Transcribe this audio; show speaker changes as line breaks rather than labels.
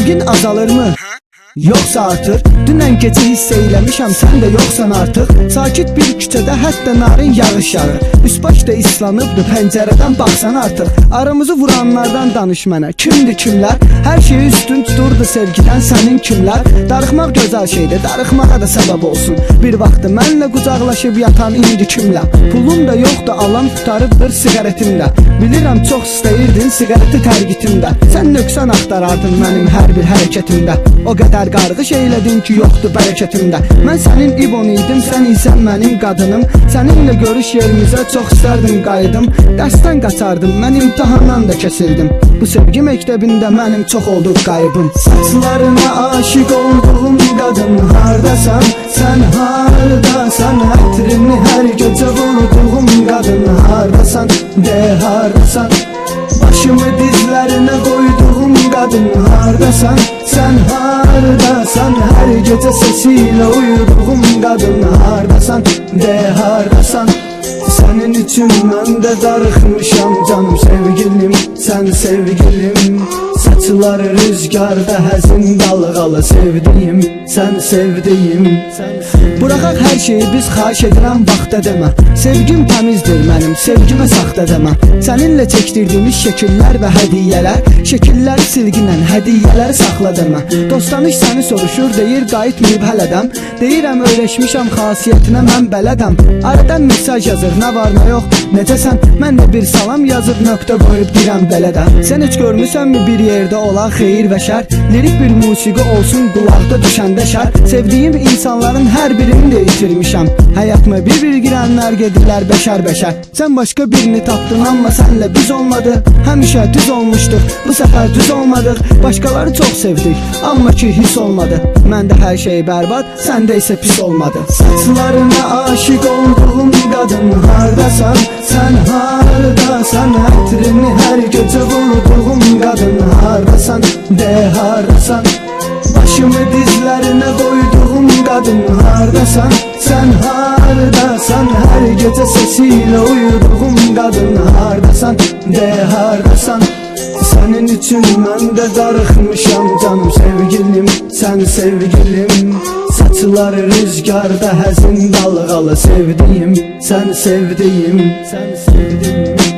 sevgin azalırmı? Yoxsa artır? Dünən gecə hiss eyləmişəm, sən də yoxsan artıq. Sakit bir küçədə hətta narin yağış yağır. Üst-baş da islanıbdı, pəncərədən baxsan artıq. Aramızı vuranlardan danış mənə, kimdir kimlər? Hər şeyi üstün tuturdu sevgidən sənin kimlər? Darıxmaq gözəl şeydir, darıxmağa da səbəb olsun. Bir vaxtı mənlə qucaqlaşıb yatan indi kimlər? Pulum da yoxdur, alan tutarıbdır siqaretimdə. Bilirəm çox istəyirdin siqareti tərgitimdə. Sən nöqsan axtarardın mənim hər bir hərəkətimdə. O qədər qarğış eylədin ki yoxdur bərəkətimdə. Mən sənin İbon idim, sən isən mənim qadınım. Səninlə görüş yerimizə çox istərdim qayıdım. Dərsdən qaçardım, mən imtihandan da kəsildim. Bu sevgi məktəbində mənim çox oldu qaybım. Saçlarına aşiq olduğum qadın hardasan? Sən hardasan? Ətrini hər gecə vurduğum qadın hardasan? De hardasan? Başımı dizlərinə qoyduğum qadın hardasan? Sən hardasan? Hər gecə sesiyle uyuduğum qadın hardasan? De hardasan? Sənin üçün mən də darıxmışam canım sevgilim, sən sevgilim. Saçları rüzgarda həzin dalğalı sevdiyim, sən sevdiyim. Buraxaq hər şeyi biz xahiş edirəm vaxta demə. Sevgim təmizdir mənim, sevgimə saxta demə. Səninlə çəkdirdiyimiz şəkillər və hədiyyələr, şəkilləri silginən hədiyyələri saxla demə. Dostanış səni soruşur, deyir qayıtmayıb hələdən. Deyirəm öyrəşmişəm xasiyyətinə mən bələdəm. Aradan mesaj yazır, nə var nə yox, necəsən? Mən də bir salam yazıb nöqtə qoyub dirəm bələdəm. Sən heç görmüsənmi bir yerdə olan xeyir və şər? Lirik bir musiqi olsun qulaqda düşəndə şər. Sevdiyim insanların hər birini də itirmişəm. Həyatıma bir-bir girənlər gedirlər bəşər-bəşər. Sən başqa birini tapdın amma sənlə biz olmadı. Həmişə düz olmuşduq, bu səfər düz olmadıq. Başqaları çox sevdik, amma ki hiss olmadı. Məndə hər şey bərbad, səndə isə pis olmadı. Saçlarına aşiq olduğum qadın hardasan? Sən hardasan? Ətrini hər gecə vurduğum qadın hardasan? De hardasan? Başımı dizlərinə qoyduğum qadın hardasan? Sən hardasan? Hər gecə sesiyle uyuduğum qadın hardasan? De hardasan? Sənin üçün mən də darıxmışam canım sevgilim, sən sevgilim. Saçları rüzgarda həzin dalğalı sevdiyim, sən sevdiyim, sən sevdiyim.